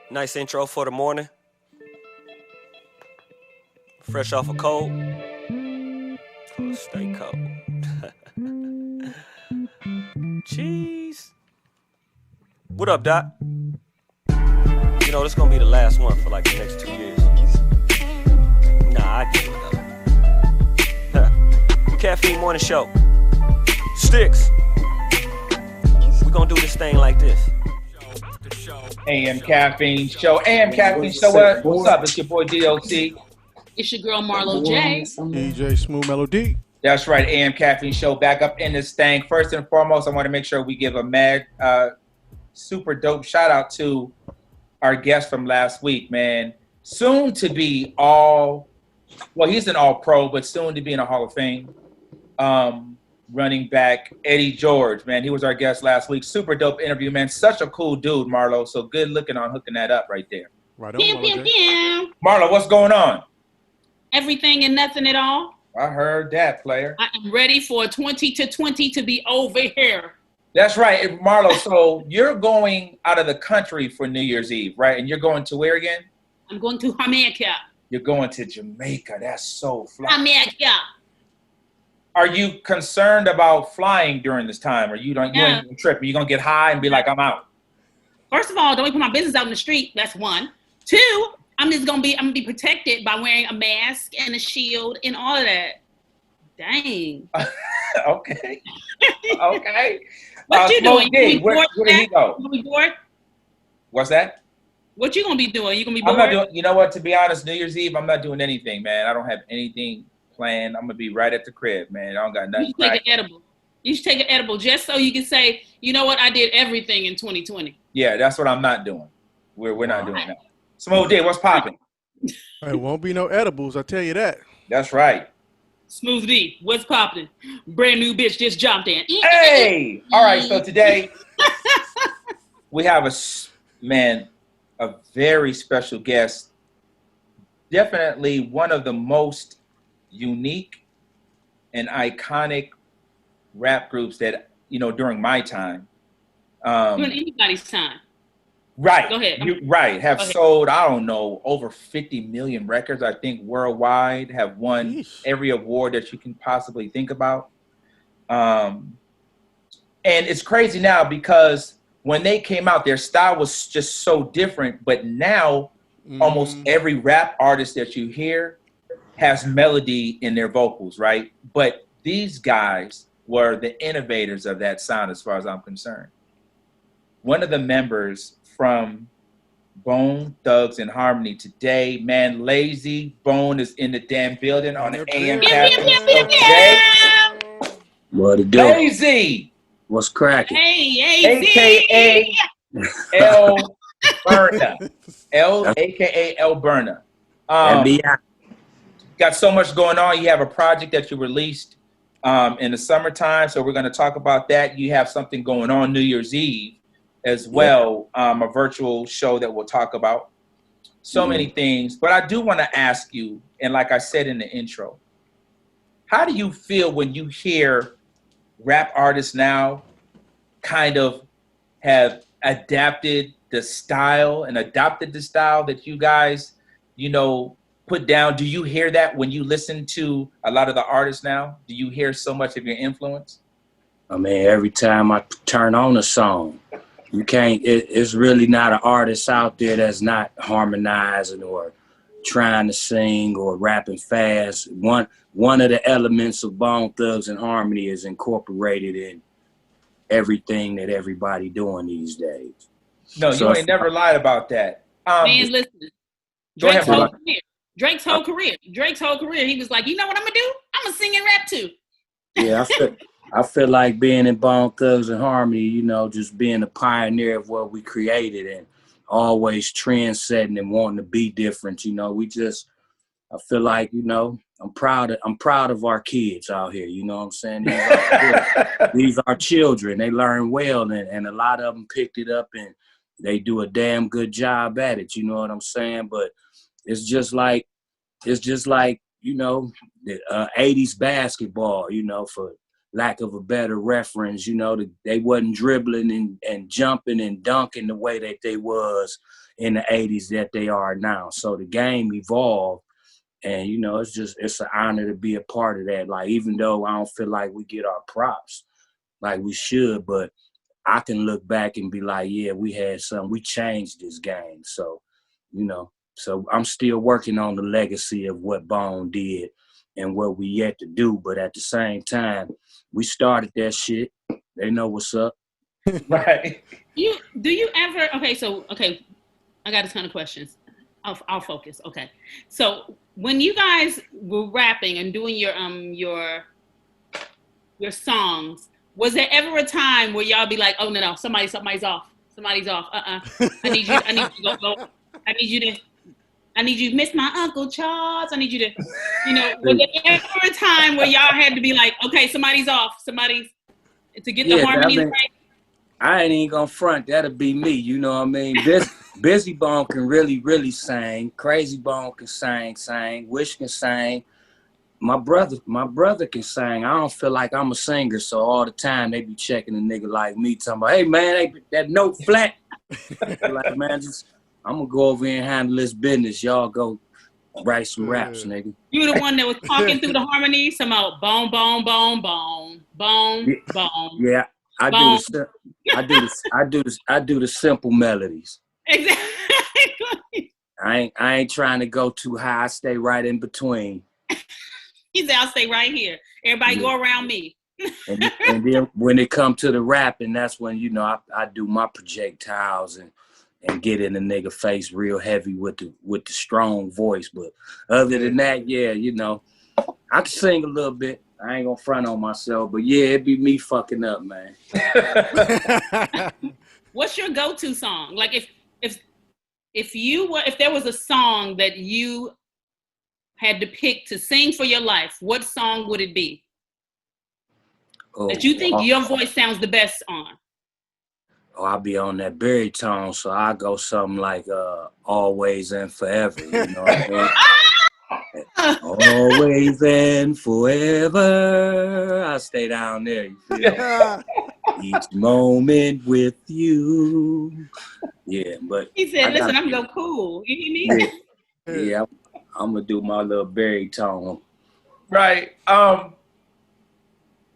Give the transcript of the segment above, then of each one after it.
Nice intro for the morning. Fresh off a cold. Stay cold. Cheese. What up, Doc? You know, this gonna be the last one for like the next 2 years. Nah, I give it up. Caffeine morning show. Sticks. We gonna do this thing like this. AM Caffeine Show. AM Caffeine Show. What's up? It's your boy DOT. It's your girl Marlo J. DJ Smooth Melody. That's right, AM Caffeine Show. Back up in this thing. First and foremost, I want to make sure we give a mad, super dope shout out to our guest from last week, man. Soon to be he's an all-pro, but soon to be in a Hall of Fame. Running back Eddie George, man. He was our guest last week. Super dope interview, man. Such a cool dude, Marlo. So good looking on hooking that up right there. Right on, Marlo. Marlo, what's going on? Everything and nothing at all. I heard that, player. I am ready for 2020 to be over here. That's right, Marlo. So you're going out of the country for New Year's Eve, right? And you're going to where again? I'm going to Jamaica. You're going to Jamaica. That's so fly. Jamaica. Are you concerned about flying during this time? Or you ain't a trip? Are you gonna get high and be like, I'm out? First of all, don't put my business out in the street. That's one. Two, I'm gonna be protected by wearing a mask and a shield and all of that. Dang. Okay. Okay. What you doing? Where did he go? You gonna be bored? What's that? What you gonna be doing? You gonna be bored? I'm not doing. You know what? To be honest, New Year's Eve, I'm not doing anything, man. I don't have anything planned. I'm gonna be right at the crib, man. I don't got nothing. You should take an edible. You should take an edible just so you can say, you know what? I did everything in 2020. Yeah, that's what I'm not doing. We're not doing that. Smooth D, what's popping? It won't be no edibles, I tell you that. That's right. Smooth D, what's popping? Brand new bitch just jumped in. Hey! All right, so today we have a very special guest. Definitely one of the most unique and iconic rap groups that, during my time. During anybody's time. Right. Go ahead. Have sold, I don't know, over 50 million records, I think, worldwide, have won every award that you can possibly think about. And it's crazy now because when they came out, their style was just so different. But now almost every rap artist that you hear has melody in their vocals, right? But these guys were the innovators of that sound as far as I'm concerned. One of the members from Bone Thugs and Harmony today, man, Layzie. Bone is in the damn building on the AM Caffeine today. What it do? Layzie. What's cracking? Hey, AKA L Burner. AKA L Burner. Got so much going on. You have a project that you released in the summertime, so we're going to talk about that. You have something going on New Year's Eve as well, a virtual show that we'll talk about. So many things. But I do want to ask you, and like I said in the intro, how do you feel when you hear rap artists now kind of have adapted the style that you guys, put down? Do you hear that when you listen to a lot of the artists now? Do you hear so much of your influence? I mean, every time I turn on a song, you can't, it's really not an artist out there that's not harmonizing or trying to sing or rapping fast. One of the elements of Bone Thugs and Harmony is incorporated in everything that everybody doing these days. No, so, you ain't never lied about that. Man, listen. Drake's whole career, he was like, you know what I'm gonna do? I'm gonna sing and rap too. Yeah, I feel like being in Bone Thugs and Harmony, just being a pioneer of what we created and always trend-setting and wanting to be different. I feel like, I'm proud of our kids out here. You know what I'm saying? These are children. They learn well, and a lot of them picked it up and they do a damn good job at it. You know what I'm saying? But it's just like the 80s basketball, for lack of a better reference, they wasn't dribbling and jumping and dunking the way that they was in the 80s that they are now. So the game evolved, and it's an honor to be a part of that. Like, even though I don't feel like we get our props like we should, but I can look back and be like, yeah, we had something. We changed this game. So, so I'm still working on the legacy of what Bone did and what we yet to do. But at the same time, we started that shit. They know what's up. Right. Do you ever, okay, I got a ton of questions. I'll focus. Okay. So when you guys were rapping and doing your songs, was there ever a time where y'all be like, oh no, somebody's off. Somebody's off. I need you to go. I need you to miss my Uncle Charles. I need you to, was there ever a time where y'all had to be like, okay, somebody's off. To get the harmonies right? I ain't even gonna front. That'll be me. You know what I mean? Busy Bone can really, really sing. Crazy Bone can sing. Wish can sing. My brother can sing. I don't feel like I'm a singer, so all the time they be checking a nigga like me, talking about, hey man, that note flat. Like, man, I'm gonna go over here and handle this business. Y'all go write some raps, nigga. You the one that was talking through the harmonies, about bone, bone, bone, bone, bone, bone. Yeah, I do the simple melodies. Exactly. I ain't trying to go too high. I stay right in between. He said, I'll stay right here. Everybody go around me. and then when it come to the rapping, that's when, I do my projectiles and get in the nigga face real heavy with the strong voice. But other than that, yeah, I can sing a little bit. I ain't gonna front on myself, but yeah, it be me fucking up, man. What's your go-to song? Like if there was a song that you had to pick to sing for your life, what song would it be? That you think your voice sounds the best on? I'll be on that baritone, so I go something like Always and Forever, you know what I mean? Always and forever. I stay down there, you feel? Each moment with you. Yeah, but he said, listen, I'm gonna go cool. You hear me? Yeah, I'm gonna do my little baritone. Right.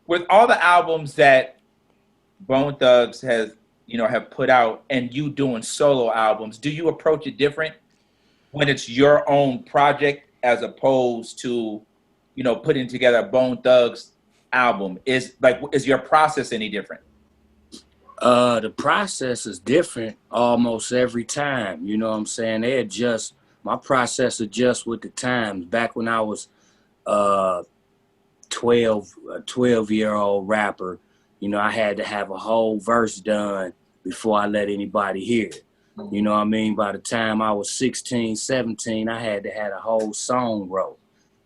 With all the albums that Bone Thugs have put out, and you doing solo albums, do you approach it different when it's your own project as opposed to, putting together a Bone Thugs album? Is your process any different? The process is different almost every time. You know what I'm saying? My process adjusts with the times. Back when I was a 12-year-old rapper, I had to have a whole verse done before I let anybody hear it. You know what I mean? By the time I was 16, 17, I had to have a whole song wrote.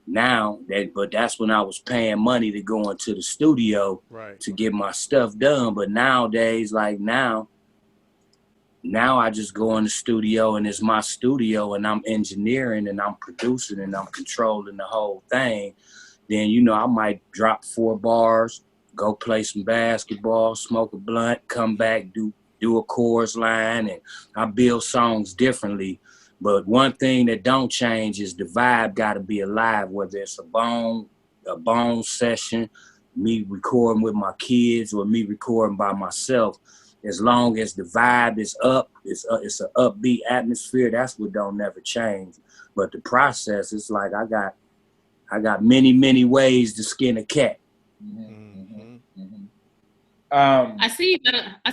But that's when I was paying money to go into the studio to get my stuff done. But nowadays, now I just go in the studio and it's my studio and I'm engineering and I'm producing and I'm controlling the whole thing. Then, I might drop 4 bars, go play some basketball, smoke a blunt, come back, do a chorus line, and I build songs differently. But one thing that don't change is the vibe got to be alive, whether it's a bone session, me recording with my kids or me recording by myself. As long as the vibe is up, it's an upbeat atmosphere, that's what don't never change. But the process, it's like I got many, many ways to skin a cat. Mm-hmm. Mm-hmm. I see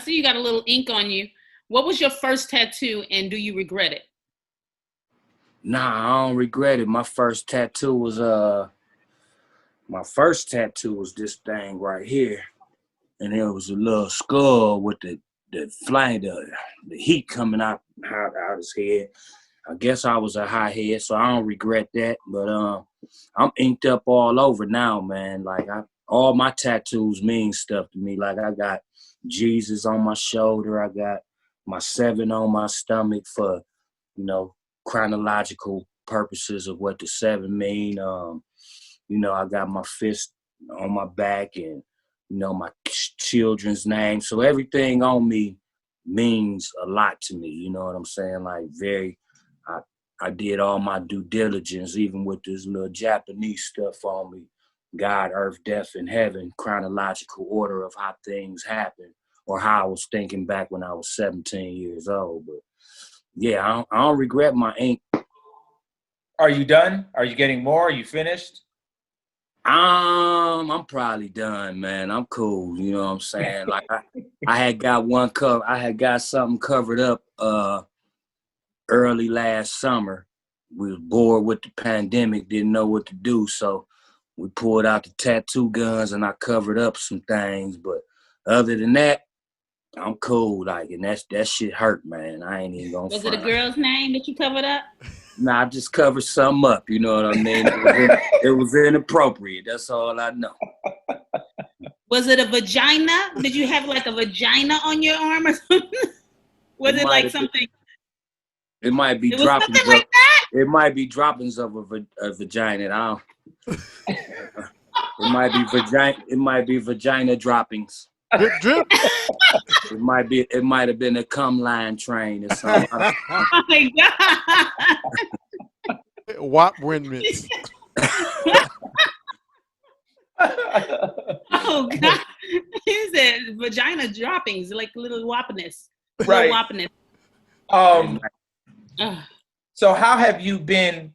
you got a little ink on you. What was your first tattoo, and do you regret it? Nah, I don't regret it. My first tattoo was this thing right here. And it was a little skull with the flame, the heat coming out his head. I guess I was a high head, so I don't regret that. But I'm inked up all over now, man. Like all my tattoos mean stuff to me. Like I got Jesus on my shoulder. I got my 7 on my stomach for, chronological purposes of what the 7 mean. I got my fist on my back, and my children's name. So everything on me means a lot to me. You know what I'm saying? Like I did all my due diligence, even with this little Japanese stuff on me. God, earth, death, and heaven, chronological order of how things happen, or how I was thinking back when I was 17 years old. But yeah, I don't regret my ink. Are you done? Are you getting more? Are you finished? I'm probably done, man. I'm cool. You know what I'm saying? Like I had got one cover. I had got something covered up early last summer. We was bored with the pandemic, didn't know what to do, so we pulled out the tattoo guns and I covered up some things. But other than that, I'm cool. Like, and that shit hurt, man. I ain't even gonna. Was it a girl's name that you covered up? Nah, I just covered something up. You know what I mean? It was inappropriate. That's all I know. Was it a vagina? Did you have like a vagina on your arm or something? Was it like something? It might be droppings. Like that? It might be droppings of a vagina. It might be vagina. It might be vagina droppings. Drip, drip. It might have been a cum line train or something. Oh my God. WAP remnants. Oh God. He said vagina droppings, like little whoppiness. Right. Whoppiness. So how have you been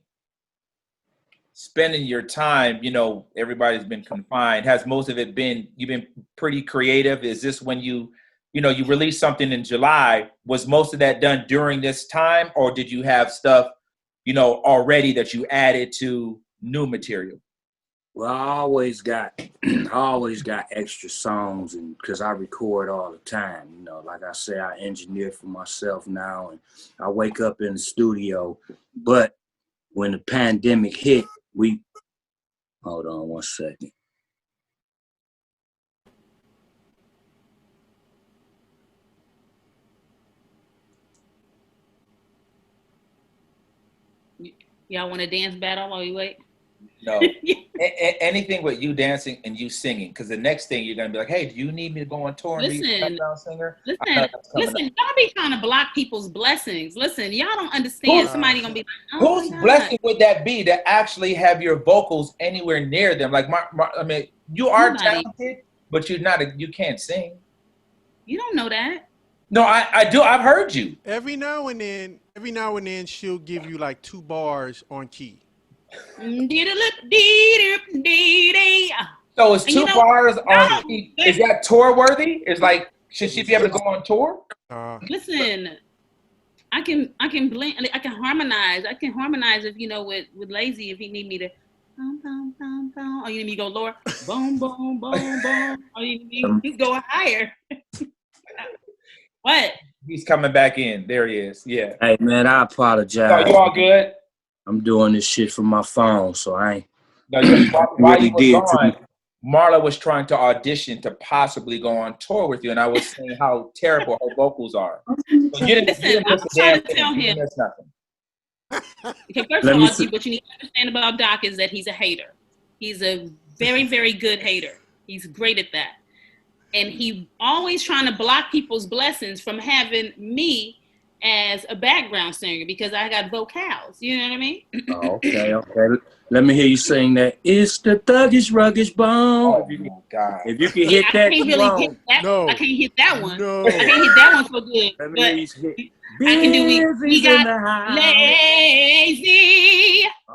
spending your time? You know, everybody's been confined. Has most of it been, you've been pretty creative? Is this when you released something in July? Was most of that done during this time, or did you have stuff, already that you added to new material? Well, I always got extra songs, and because I record all the time, like I say, I engineer for myself now, and I wake up in the studio. But when the pandemic hit, hold on one second. Y'all want to dance battle while we wait? No. Anything with you dancing and you singing, because the next thing you're gonna be like, hey, do you need me to go on tour and be a background singer? Listen, y'all be trying to block people's blessings. Listen, y'all don't understand. Somebody gonna be like, oh, whose blessing would that be to actually have your vocals anywhere near them? Like, I mean, you are talented, but you can't sing. You don't know that. No, I do. I've heard you. Every now and then she'll give you like 2 bars on key. So it's 2 bars on key. Is that tour worthy? Is like, should she be able to go on tour? Listen, I can blend. I can harmonize. If with Layzie, if he need me to boom boom boom boom, or you need me to go lower, boom boom boom boom, or you need me to go higher. What? He's coming back in. There he is. Yeah. Hey man, I apologize. Are you all good? I'm doing this shit from my phone, so I ain't. No, while you were gone, Marlo was trying to audition to possibly go on tour with you, and I was saying how terrible her vocals are. So you didn't I'm trying to tell him. That's nothing. Okay, first of all, what you need to understand about Doc is that he's a hater. He's a very, very good hater. He's great at that. And he always trying to block people's blessings from having me as a background singer because I got vocals. You know what I mean? Okay. Let me hear you sing that. It's the thuggish, ruggish bone. Oh my God! If you can hit that, I can't hit that one. No. I can't hit that one so good. But I can do. We got Layzie.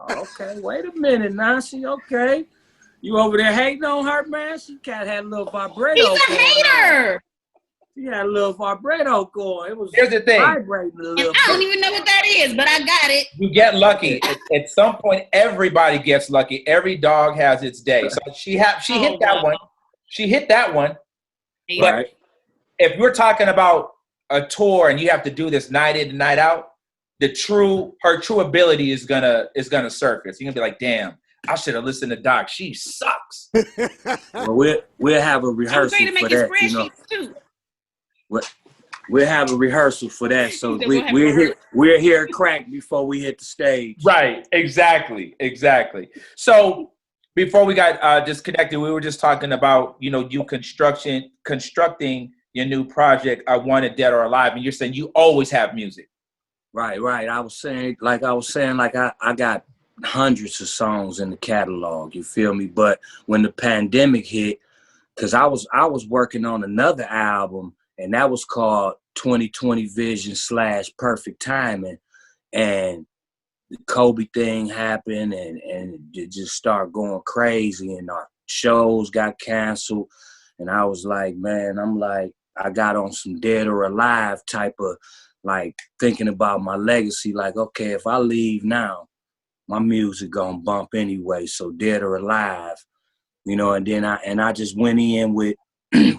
Okay, wait a minute, now. Okay. You over there hating on her, man? She had a little vibrato. He's a hater. She had a little vibrato going. It was Here's the thing. Vibrating a little I don't even know what that is, but I got it. You get lucky. At some point, everybody gets lucky. Every dog has its day. So she hit that one. She hit that one. But right. If we're talking about a tour and you have to do this night in and night out, her true ability is gonna surface. You're gonna be like, damn, I should have listened to Doc. She sucks. Well, we'll have a rehearsal for that. Too. We'll have a rehearsal for that. So we're here crack before we hit the stage. Right. Exactly. So Before we got disconnected, we were just talking about, you constructing your new project, I Wanted Dead or Alive, and you're saying you always have music. Right. I was saying, like I got hundreds of songs in the catalog, you feel me? But when the pandemic hit, because I was working on another album, and that was called 2020 Vision / Perfect Timing. And the Kobe thing happened, and it just started going crazy, and our shows got canceled. And I was like, man, I got on some Dead or Alive type of, like, thinking about my legacy. Like, okay, if I leave now, my music gonna bump anyway. So Dead or Alive, and then I just went in with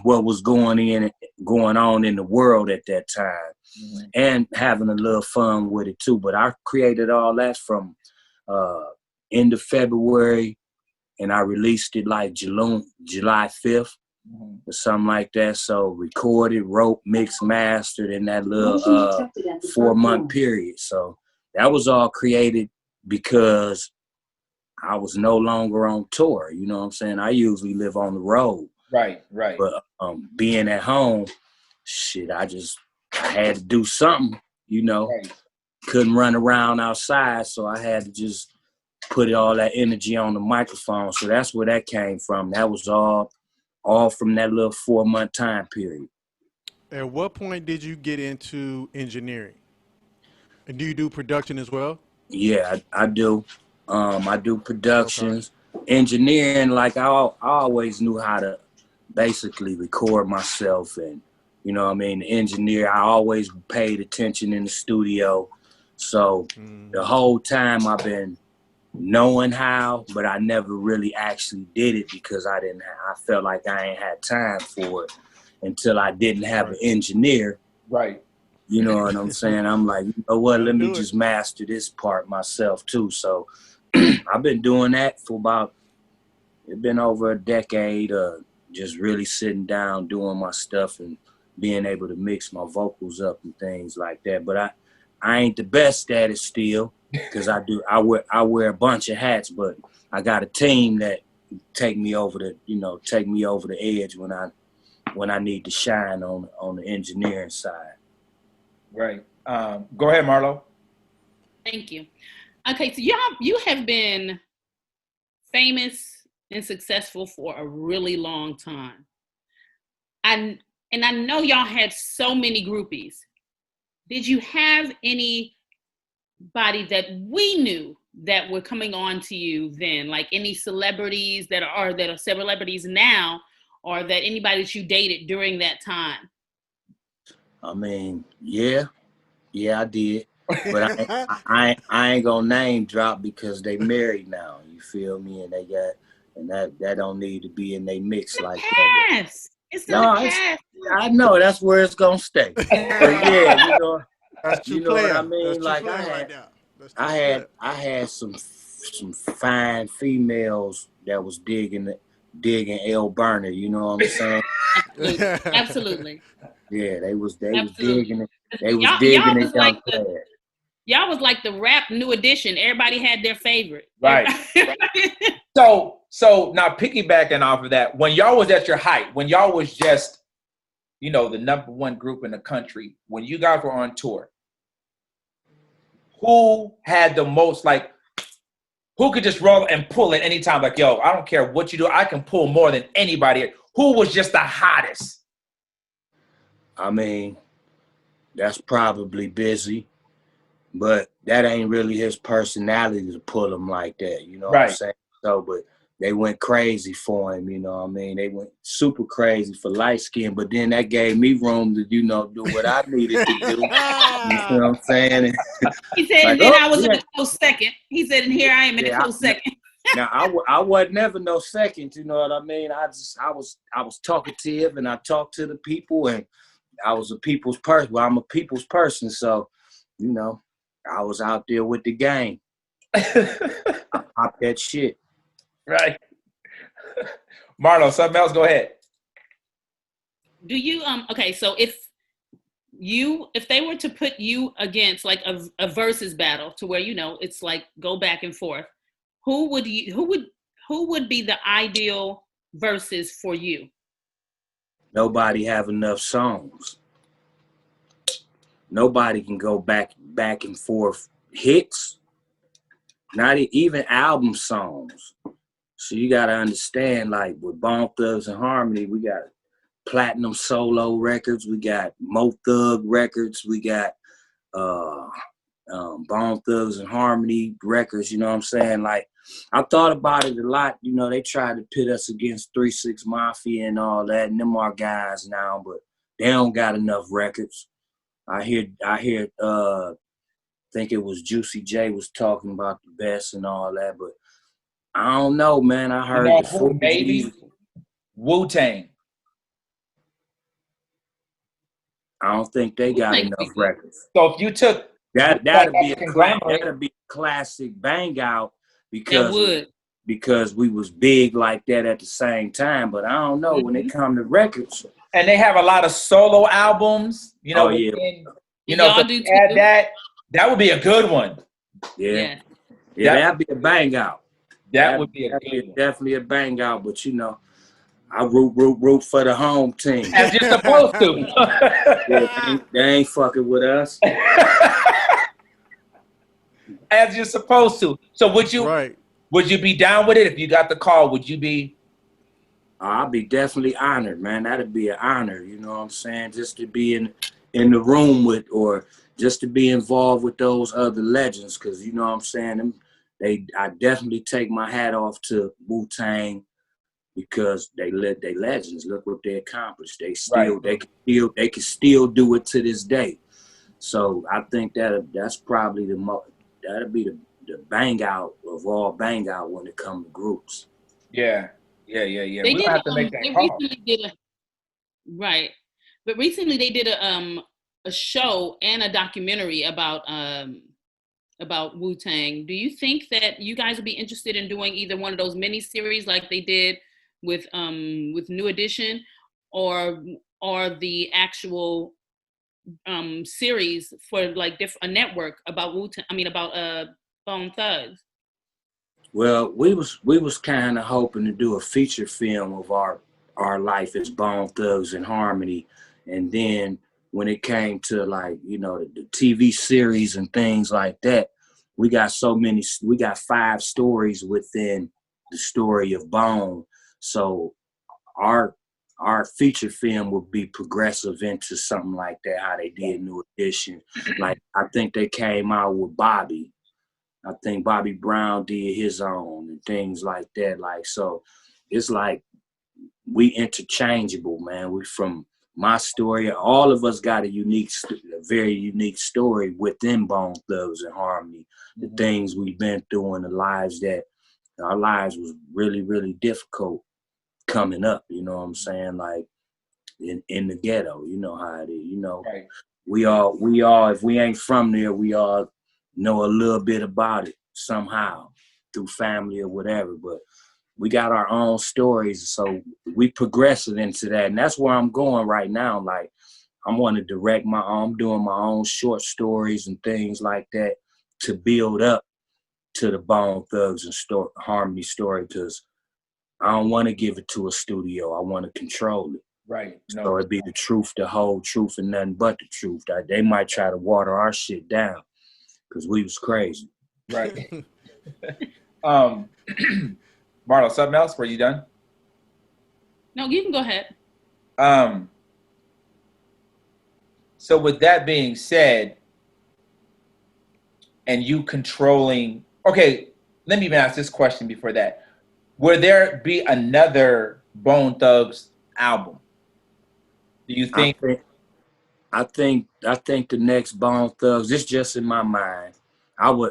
what was going on in the world at that time, and having a little fun with it too. But I created all that from end of February, and I released it like July 5th or something like that. So recorded, wrote, mixed, mastered in that little 4-month period. So that was all created because I was no longer on tour. You know what I'm saying? I usually live on the road. Right. But being at home, shit, I had to do something, Right. Couldn't run around outside, so I had to just put all that energy on the microphone. So that's where that came from. That was all from that little 4-month time period. At what point did you get into engineering? And do you do production as well? Yeah, I do. I do productions, engineering. Like I always knew how to basically record myself, and the engineer. I always paid attention in the studio. So the whole time I've been knowing how, but I never really actually did it because I felt like I ain't had time for it until I didn't have an engineer. Right. You know what I'm saying? I'm like, you know what? Let me just master this part myself too. So I've been doing that for it's been over a decade, just really sitting down, doing my stuff and being able to mix my vocals up and things like that. But I ain't the best at it still, because I wear a bunch of hats, but I got a team that take me over the edge when I need to shine on the engineering side. Right. Go ahead, Marlo. Thank you. Okay, so you have been famous and successful for a really long time. And I know y'all had so many groupies. Did you have anybody that we knew that were coming on to you then? Like any celebrities that are celebrities now, or that anybody that you dated during that time? I mean, yeah, I did. But I ain't gonna name drop because they married now. You feel me? And they got, and that don't need to be in their mix like that. It's in the past. I know that's where it's gonna stay. But yeah, That's true. What I mean. That's like I had some fine females that was digging El Burner. You know what I'm saying? Absolutely. Yeah, they was digging it. They was digging it down there. Y'all was like the rap New Edition. Everybody had their favorite. Right. So now piggybacking off of that, when y'all was at your height, when y'all was just, the number one group in the country, when you guys were on tour, who had the most, like, who could just roll and pull at any time? Like, yo, I don't care what you do, I can pull more than anybody. Who was just the hottest? I mean, that's probably Busy. But that ain't really his personality to pull him like that, you know what I'm saying? So, but they went crazy for him, you know what I mean? They went super crazy for light skin, but then that gave me room to, do what I needed to do. You know what I'm saying? He said, and then I was in a close second. He said, and here I am in a close second. Now, I wasn't never no second, you know what I mean? I was talkative, and I talked to the people, and I was a people's person. Well, I'm a people's person, so, I was out there with the gang. I popped that shit. Right. Marlo, something else, go ahead. Do you, okay, so if they were to put you against like a versus battle to where, it's like go back and forth, who would who would be the ideal verses for you? Nobody have enough songs. Nobody can go back and forth hits, not even album songs. So you got to understand, like with Bone Thugs and Harmony, we got platinum solo records, we got Mo Thug records, we got Bone Thugs and Harmony records. You know what I'm saying? Like, I thought about it a lot. You know, they tried to pit us against 3-6 Mafia and all that, and them are guys now, but they don't got enough records. I hear think it was Juicy J was talking about the best and all that, but I don't know, man. I heard You know the who, maybe Wu-Tang. I don't think they got enough records. So if you took that'd be a classic bang out because we was big like that at the same time. But I don't know, when it come to records. And they have a lot of solo albums, you know. Oh, yeah. You know, so add that would be a good one. Yeah, that'd be a bang out. That would be definitely a bang out. But you know, I root for the home team. As you're supposed to. Yeah, they ain't fucking with us. As you're supposed to. So would you be down with it if you got the call? Would you be? I'll be definitely honored, man. That'd be an honor. You know what I'm saying? Just to be in the room with, or just to be involved with those other legends, because you know what I'm saying. I definitely take my hat off to Wu-Tang. Because they legends. Look what they accomplished. They can still do it to this day. So I think that's probably that'll be the bang out of all bang out when it comes to groups. Yeah. They we'll have to make that call. But recently they did a show and a documentary about Wu-Tang. Do you think that you guys would be interested in doing either one of those mini series like they did with New Edition, or the actual series for like a network about Wu-Tang? I mean, about Bone Thugs. Well, we was kind of hoping to do a feature film of our life as Bone Thugs and Harmony, and then when it came to, like, you know, the TV series and things like that, we got 5 stories within the story of Bone. So our feature film would be progressive into something like that, how they did New Edition. Like, I think they came out with Bobby. I think Bobby Brown did his own and things like that. Like, so it's like we interchangeable, man. We from my story. All of us got a very unique story within Bone Thugs and Harmony. The things we've been through in the lives that our lives was really, really difficult coming up, you know what I'm saying? Like in the ghetto, you know how it is, you know. Right. We all, if we ain't from there, we all know a little bit about it somehow through family or whatever, but we got our own stories, so we progressing into that, and that's where I'm going right now. Like, I want to direct I'm doing my own short stories and things like that to build up to the Bone Thugs and Harmony story, because I don't want to give it to a studio. I want to control it. Right. No. So it'd be the truth, the whole truth, and nothing but the truth. They might try to water our shit down because we was crazy. Right. Marlo, something else? Were you done? No, you can go ahead. So with that being said, and you controlling, okay, let me even ask this question before that. Will there be another Bone Thugs album? Do you think? I think the next Bone Thugs, it's just in my mind.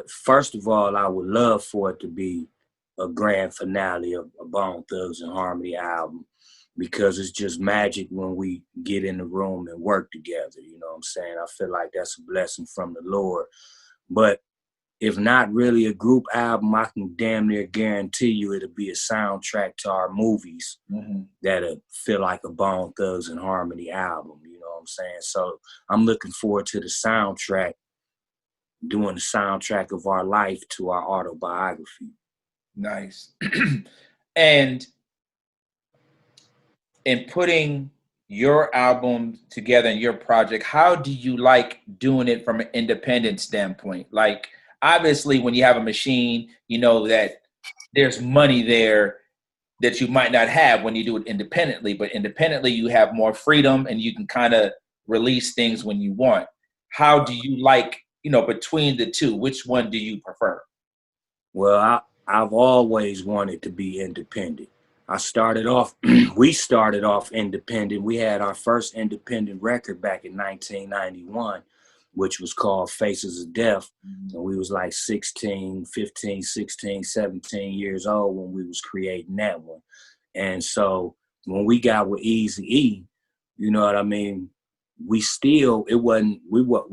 First of all, I would love for it to be a grand finale of a Bone Thugs and Harmony album, because it's just magic when we get in the room and work together. You know what I'm saying? I feel like that's a blessing from the Lord. But if not really a group album, I can damn near guarantee you it'll be a soundtrack to our movies that'll feel like a Bone Thugs and Harmony album. You know what I'm saying? So I'm looking forward to the soundtrack, doing the soundtrack of our life to our autobiography. Nice. And in putting your album together and your project, how do you like doing it from an independent standpoint? Like, obviously, when you have a machine, you know that there's money there that you might not have when you do it independently. But independently, you have more freedom and you can kind of release things when you want. How do you like, between the two, which one do you prefer? Well, I've always wanted to be independent. I started off, we started off independent. We had our first independent record back in 1991, which was called Faces of Death. And we was like 16, 15, 16, 17 years old when we was creating that one. And so when we got with Eazy-E, you know what I mean? We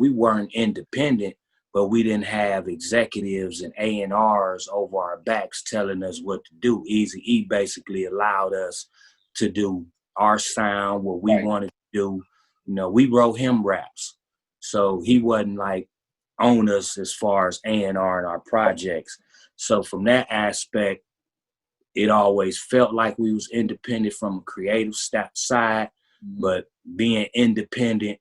weren't independent, but we didn't have executives and A&Rs over our backs telling us what to do. Eazy-E basically allowed us to do our sound, what we wanted to do. You know, we wrote him raps. So he wasn't like on us as far as A&R in our projects. So from that aspect, it always felt like we was independent from a creative side, but being independent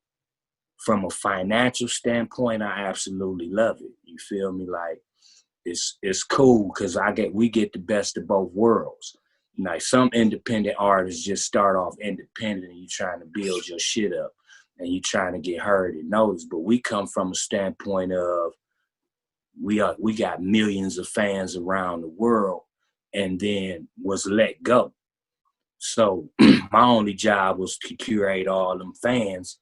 from a financial standpoint, I absolutely love it. You feel me? Like it's cool because we get the best of both worlds. Like some independent artists just start off independent and you trying to build your shit up and you trying to get heard and noticed. But we come from a standpoint of we got millions of fans around the world and then was let go. So my only job was to curate all them fans.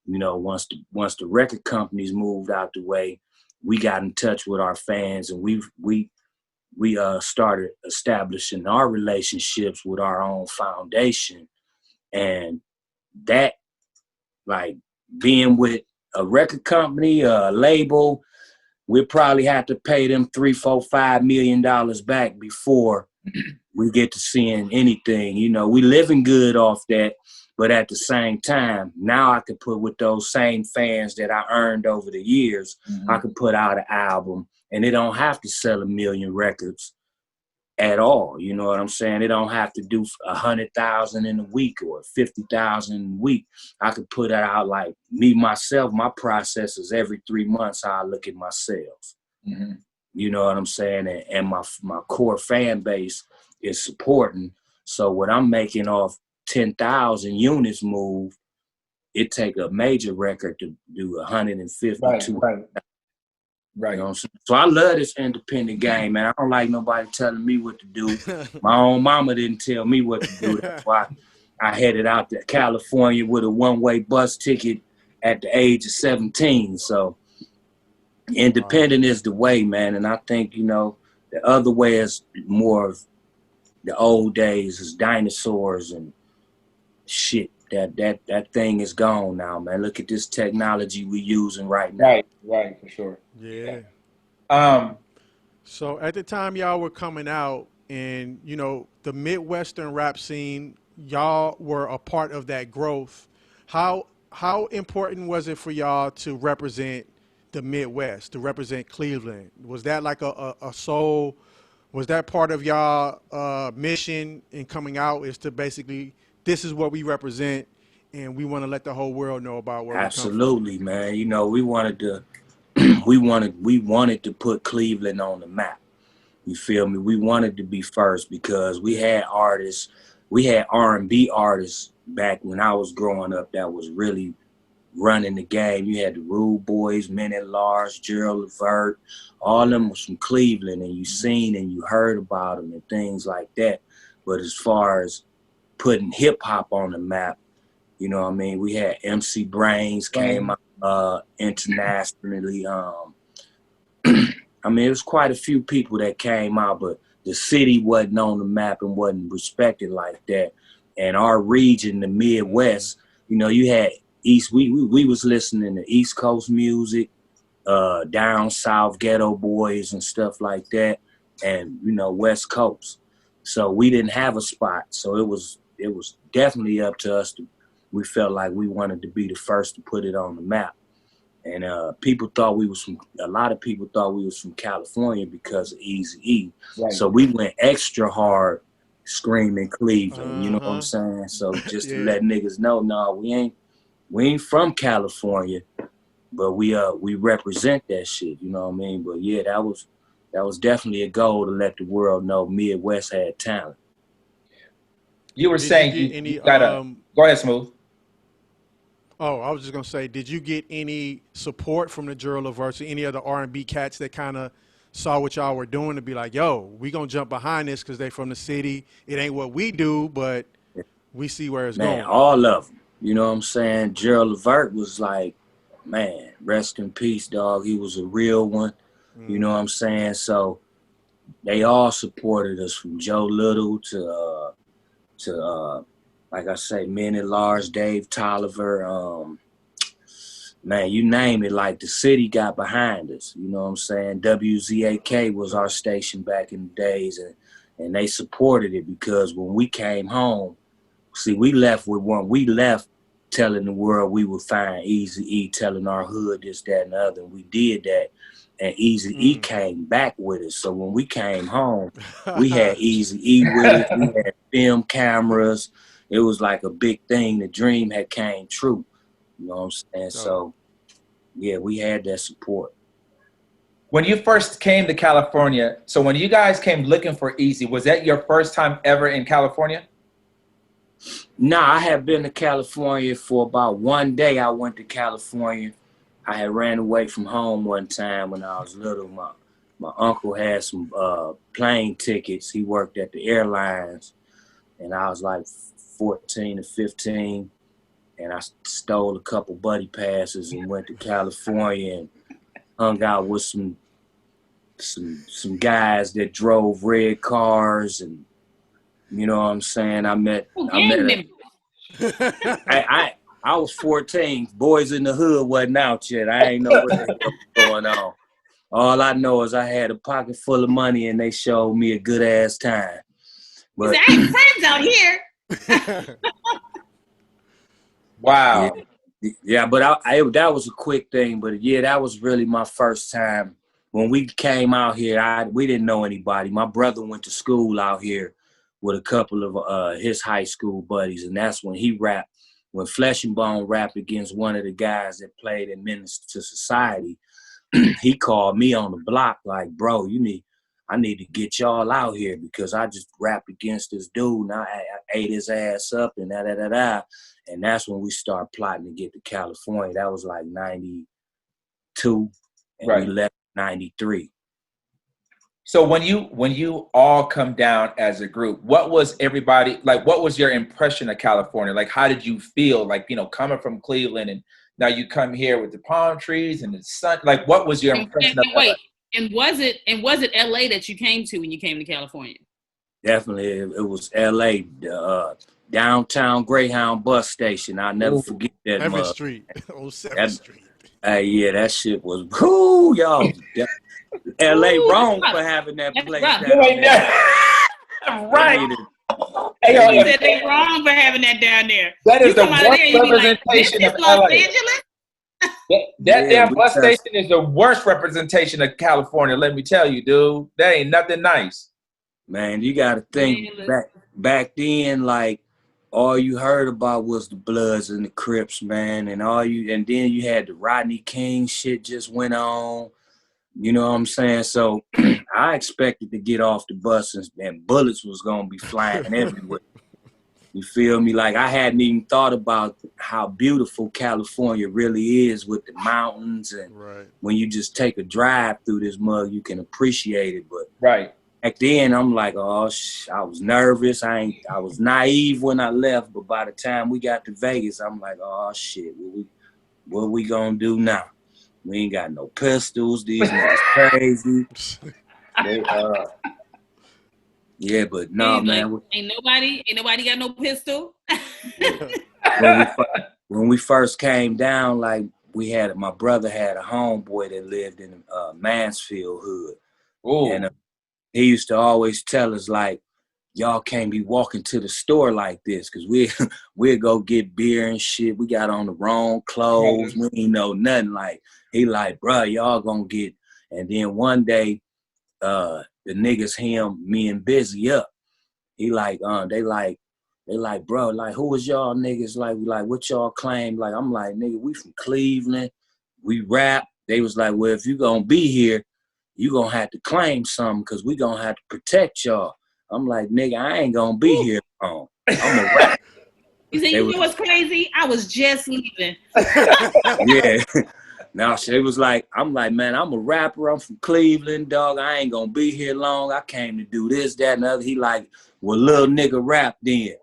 You know, once the record companies moved out the way, we got in touch with our fans and we started establishing our relationships with our own foundation. And that, like, being with a record company, a label, we probably have to pay them $3, $4, $5 million back before we get to seeing anything. You know, we living good off that, but at the same time, now I could put with those same fans that I earned over the years, I could put out an album and it don't have to sell 1 million records at all. You know what I'm saying? It don't have to do 100,000 in a week or 50,000 in a week. I could put it out like me, myself, my process is every 3 months how I look at my sales. You know what I'm saying? And my core fan base is supporting. So what I'm making off 10,000 units move, it take a major record to do 150, Right. You know what I'm saying? So I love this independent game, man. I don't like nobody telling me what to do. My own mama didn't tell me what to do. That's why I headed out to California with a one-way bus ticket at the age of 17. So independent is the way, man. And I think, you know, the other way is more of the old days, is dinosaurs and shit. That thing is gone now, man. Look at this technology we using right now. Right, for sure. Yeah. So at the time y'all were coming out and, you know, the Midwestern rap scene, y'all were a part of that growth. How important was it for y'all to represent the Midwest, to represent Cleveland? Was that like a soul? Was that part of y'all mission in coming out, is to basically, this is what we represent and we want to let the whole world know about where Absolutely, we come from? man. You know, we wanted to we wanted to put Cleveland on the map. You feel me? We wanted to be first because we had artists, we had R&B artists back when I was growing up that was really running the game. You had the Rude Boys, Men at Large, Gerald Levert, all of them was from Cleveland, and you seen and you heard about them and things like that. But as far as putting hip hop on the map, you know what I mean? We had MC Brains came out internationally. I mean, it was quite a few people that came out, but the city wasn't on the map and wasn't respected like that. And our region, the Midwest, you know, you had East, we was listening to East Coast music, down South Ghetto Boys and stuff like that, and, you know, West Coast. So we didn't have a spot. So it was definitely up to us we felt like we wanted to be the first to put it on the map. And people thought we was from, a lot of people thought we was from California because of Eazy-E. Right. So we went extra hard screaming Cleveland, you know what I'm saying? So just to let niggas know, no, we ain't from California, but we represent that shit, you know what I mean? But yeah, that was definitely a goal to let the world know Midwest had talent. You were Did saying you get you any gotta go ahead, Smooth. Oh, I was just gonna say, did you get any support from the Juraliverse or any other R&B cats that kind of saw what y'all were doing to be like, yo, we gonna jump behind this because they from the city. It ain't what we do, but we see where it's Man, going. all of them. You know what I'm saying? Gerald Levert was like, man, rest in peace, dog. He was a real one. You know what I'm saying? So they all supported us, from Joe Little to like I say, men at large, Dave Tolliver, man, you name it, like the city got behind us. You know what I'm saying? WZAK was our station back in the days, and they supported it because when we came home, see, we left telling the world we would find Eazy-E, telling our hood this, that, and the other. And we did that. And Eazy-E came back with us. So when we came home, we had Eazy-E with us. We had film cameras. It was like a big thing. The dream had came true. You know what I'm saying? So, yeah, we had that support. When you first came to California, so when you guys came looking for Eazy, was that your first time ever in California? Nah, I had been to California for about one day. I went to California. I had ran away from home one time when I was little. My uncle had some plane tickets. He worked at the airlines, and I was like 14 or 15, and I stole a couple buddy passes and went to California and hung out with some guys that drove red cars, and you know what I'm saying? I met I was 14. Boys in the Hood wasn't out yet. I ain't know what the hell was going on. All I know is I had a pocket full of money and they showed me a good ass time. But I ain't friends out here. Wow. Yeah, but that was a quick thing. But yeah, that was really my first time. When we came out here, we didn't know anybody. My brother went to school out here with a couple of his high school buddies, and that's when he rapped. When Flesh and Bone rapped against one of the guys that played in Menace to Society, he called me on the block like, bro, I need to get y'all out here because I just rapped against this dude and I ate his ass up and da-da-da-da. And that's when we started plotting to get to California. That was like 92, and we left 93. So when you all come down as a group, what was everybody like? What was your impression of California? Like, how did you feel? Like, coming from Cleveland and now you come here with the palm trees and the sun. Like, what was your impression of LA? And was it LA that you came to when you came to California? Definitely, it was LA, downtown Greyhound bus station. I'll never forget that. 7th Street, 7th Street. Yeah, that shit was whoo, y'all. LA wrong for having that place down there. Right. He said they wrong for having that down there. That is the worst representation of LA. Los Angeles? That damn bus station is the worst representation of California, let me tell you, dude. That ain't nothing nice. Man, you got to think back then, like, all you heard about was the Bloods and the Crips, man, and then you had the Rodney King shit just went on. You know what I'm saying? So I expected to get off the bus and bullets was gonna be flying everywhere. You feel me? Like, I hadn't even thought about how beautiful California really is with the mountains, and when you just take a drive through this mug, you can appreciate it. But back then, I'm like, oh, I was nervous. I was naive when I left, but by the time we got to Vegas, I'm like, oh shit, what we gonna do now? We ain't got no pistols. These niggas crazy. Yeah, but no, man. Ain't nobody got no pistol. When we first came down, like, my brother had a homeboy that lived in Mansfield hood. And he used to always tell us, like, y'all can't be walking to the store like this, because we'll go get beer and shit. We got on the wrong clothes. We ain't know nothing. Like, he like, bro, y'all gonna get. And then one day, the niggas me and Busy up. He like, they like, bro, like, who was y'all niggas? Like, what y'all claim? Like, I'm like, nigga, we from Cleveland. We rap. They was like, well, if you gonna be here, you gonna have to claim something, because we gonna have to protect y'all. I'm like, nigga, I ain't gonna be here long. I'm a rap. You say, you know what's crazy? I was just leaving. Yeah. Now, it was like, I'm like, man, I'm a rapper. I'm from Cleveland, dog. I ain't gonna be here long. I came to do this, that, and other. He like, well, little nigga rap then.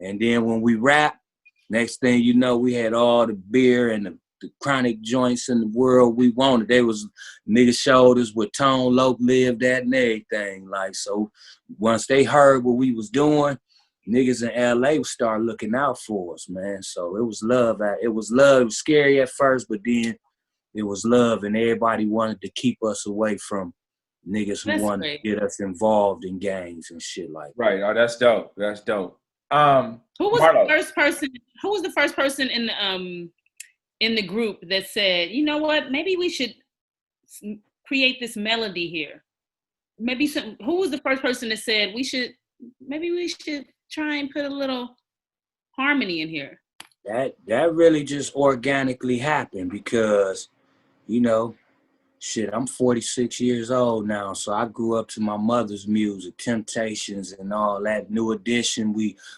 And then when we rap, next thing you know, we had all the beer and the chronic joints in the world we wanted. They was niggas showed us where Tone Loc lived at and everything. Like, so once they heard what we was doing, niggas in LA would start looking out for us, man. So it was love. It was love. It was scary at first, but then it was love, and everybody wanted to keep us away from niggas who wanted to get us involved in gangs and shit like that. Right. Oh, that's dope. That's dope. Who was Marlo. the first person? Who was the first person in the group that said, you know what, maybe we should create this melody here? Who was the first person that said we should try and put a little harmony in here? That really just organically happened, because, you know, shit, I'm 46 years old now, so I grew up to my mother's music, Temptations and all that, New Edition,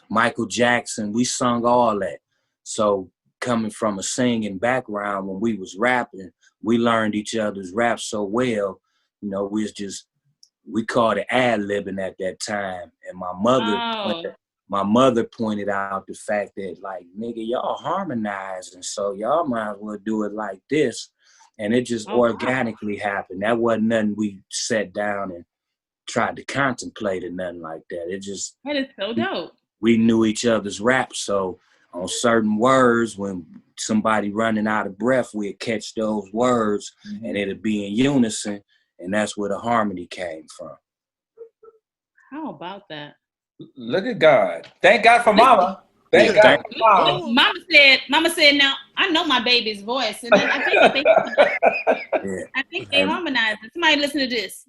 Michael Jackson, we sung all that. So coming from a singing background, when we was rapping, we learned each other's raps so well, you know, we called it ad-libbing at that time. And my mother pointed out the fact that, like, nigga, y'all harmonized, and so y'all might as well do it like this. And it just organically happened. That wasn't nothing we sat down and tried to contemplate or nothing like that. That is so dope. We knew each other's raps, so on certain words, when somebody running out of breath, we'd catch those words, and it'd be in unison, and that's where the harmony came from. How about that? Look at God. Thank God for Mama. Thank God for Mama. Mama said, now, I know my baby's voice, and I think they harmonized. Somebody listen to this.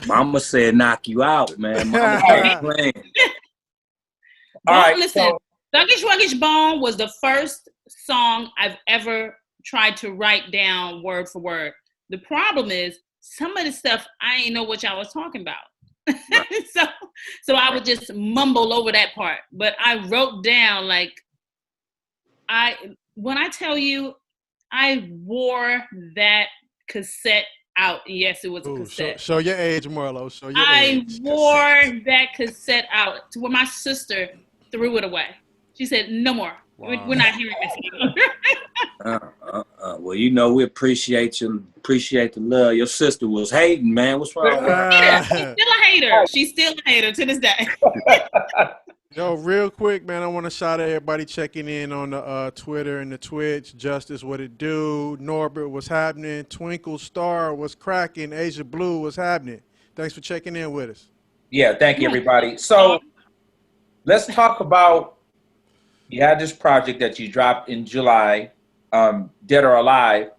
Mama said, knock you out, man. Mama playing. All right, listen. Thuggish Ruggish Bone was the first song I've ever tried to write down word for word. The problem is, some of the stuff I ain't know what y'all was talking about. Right. so I would just mumble over that part. But I wrote down, like, when I tell you, I wore that cassette out. Yes, it was a cassette. Show your age, Marlo. Show your age. I wore that cassette out to where my sister threw it away. She said, no more. Wow. We're not hearing this. Well, you know, we appreciate the love. Your sister was hating, man. What's wrong with her? She's still a hater to this day. Yo, real quick, man, I want to shout out everybody checking in on the Twitter and the Twitch. Justice, what it do? Norbert, what's happening? Twinkle Star, what's cracking? Asia Blue, what's happening? Thanks for checking in with us. Yeah, thank you, everybody. So let's talk about, you had this project that you dropped in July, Dead or Alive.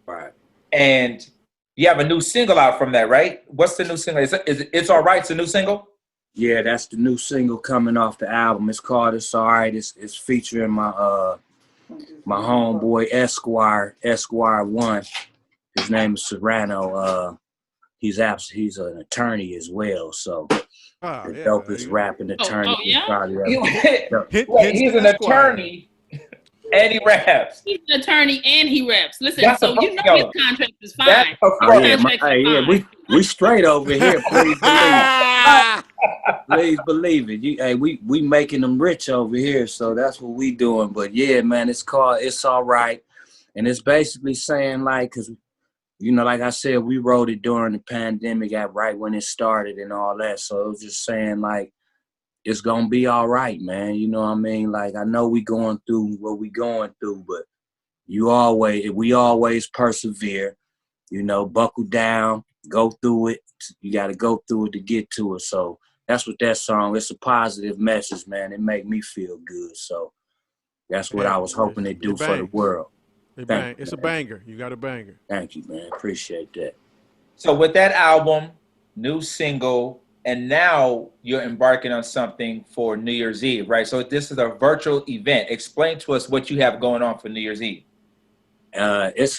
Right. And you have a new single out from that, right? What's the new single? Is It's All Right? It's a new single? Yeah, that's the new single coming off the album. It's called It's All Right. It's featuring my homeboy Esquire 1. His name is Serrano. He's an attorney as well. So the dopest rapping attorney. He's an attorney and he raps. He's an attorney and he raps. Listen, his contract is fine. We straight over here. Please believe it. We making them rich over here, so that's what we doing. But yeah, man, it's called It's All Right, and it's basically saying, like, because, you know, like I said, we wrote it during the pandemic, right when it started and all that. So it was just saying, like, it's gonna be all right, man. You know what I mean? Like, I know we going through what we going through, but we always persevere. You know, buckle down, go through it. You got to go through it to get to it. So that's what that song. It's a positive message, man. It make me feel good. So that's what I was hoping to do for the world. It's a banger. You got a banger. Thank you, man. Appreciate that. So with that album, new single, and now you're embarking on something for New Year's Eve, right? So this is a virtual event. Explain to us what you have going on for New Year's Eve. It's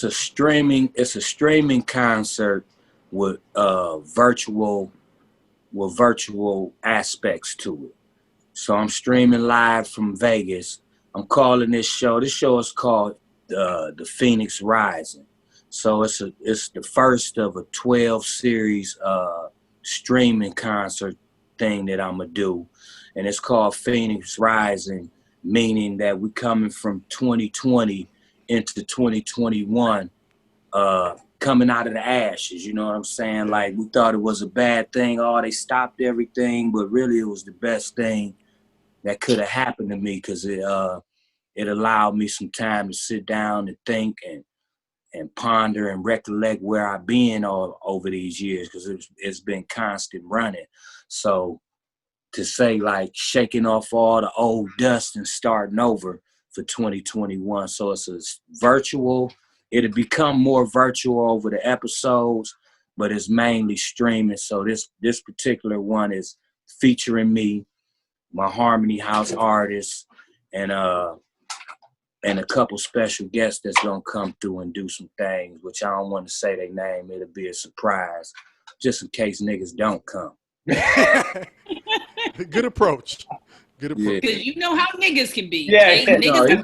a streaming concert with virtual aspects to it. So I'm streaming live from Vegas. I'm calling this show is called the Phoenix Rising. So it's the first of a 12 series streaming concert thing that I'm gonna do, and it's called Phoenix Rising, meaning that we're coming from 2020 into 2021, coming out of the ashes. You know what I'm saying? Like, we thought it was a bad thing. Oh, they stopped everything, but really it was the best thing that could have happened to me, because it allowed me some time to sit down and think and ponder and recollect where I've been all over these years, because it's been constant running. So to say, like, shaking off all the old dust and starting over for 2021. So it's a virtual. It'll become more virtual over the episodes, but it's mainly streaming. So this particular one is featuring me, my Harmony House artists, and a couple special guests that's gonna come through and do some things, which I don't want to say their name. It'll be a surprise, just in case niggas don't come. Good approach. Good approach. Because you know how niggas can be. Yeah, niggas.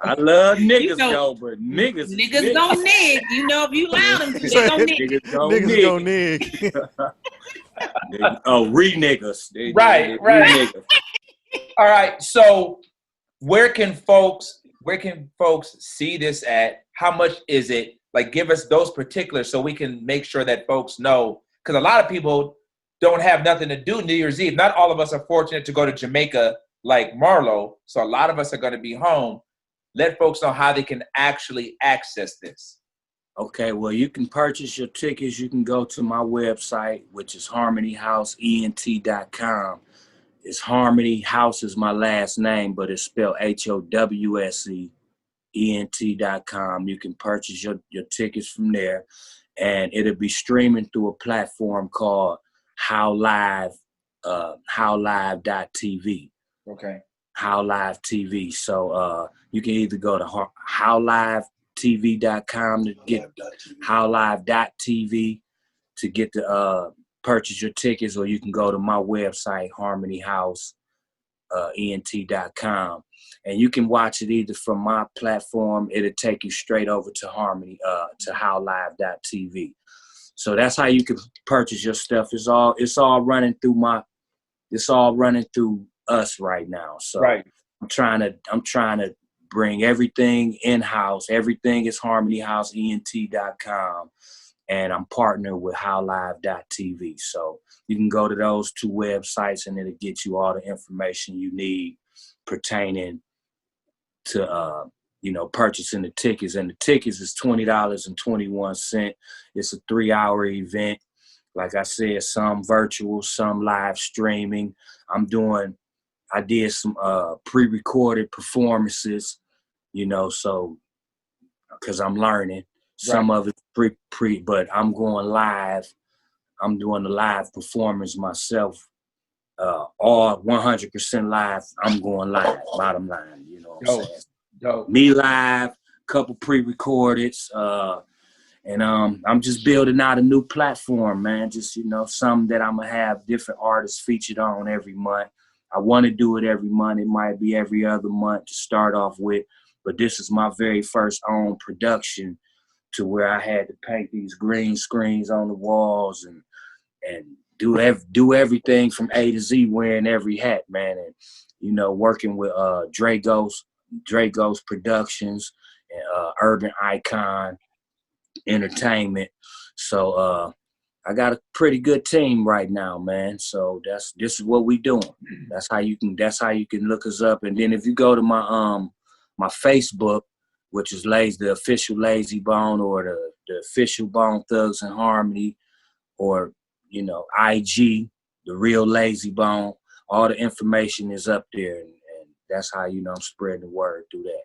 I love niggas, though, but niggas don't nig. You know, if you allow them to, they don't nig. Niggas don't nig. Re-niggas. Right. Re-niggas. All right, so where can folks see this at? How much is it? Like, give us those particulars so we can make sure that folks know, because a lot of people don't have nothing to do New Year's Eve. Not all of us are fortunate to go to Jamaica like Marlo, so a lot of us are going to be home. Let folks know how they can actually access this. Okay, well, you can purchase your tickets. You can go to my website, which is harmonyhouseent.com. It's Harmony House is my last name, but it's spelled HOWSEENT.com. You can purchase your tickets from there, and it'll be streaming through a platform called howlive.tv. Okay. Howlive TV. So you can either go to howlivetv.com to get howlive.tv to get the purchase your tickets, or you can go to my website, harmonyhouseent.com, and you can watch it either from my platform. It'll take you straight over to Harmony, to howlive.tv. So that's how you can purchase your stuff. It's all running through us right now. So right. I'm trying to bring everything in-house. Everything is harmonyhouseent.com. And I'm partnered with howlive.tv. So you can go to those two websites, and it'll get you all the information you need pertaining to, purchasing the tickets. And the tickets is $20.21. It's a 3-hour event. Like I said, some virtual, some live streaming. I did some pre-recorded performances, so because I'm learning. Some of it pre, but I'm going live. I'm doing the live performance myself. All 100% live. I'm going live. Bottom line, you know what I'm saying? Dope. Me live, couple pre-recordeds, and I'm just building out a new platform, man. Just something that I'm gonna have different artists featured on every month. I want to do it every month. It might be every other month to start off with, but this is my very first own production, to where I had to paint these green screens on the walls and do everything from A to Z, wearing every hat, man. And working with Dragos Productions and Urban Icon Entertainment. So I got a pretty good team right now, man. So this is what we doing. That's how you can look us up. And then if you go to my Facebook, which is Layzie, the official Layzie Bone, or the official Bone Thugs and Harmony, or you know, IG, the real Layzie Bone. All the information is up there, and that's how, you know, I'm spreading the word through that.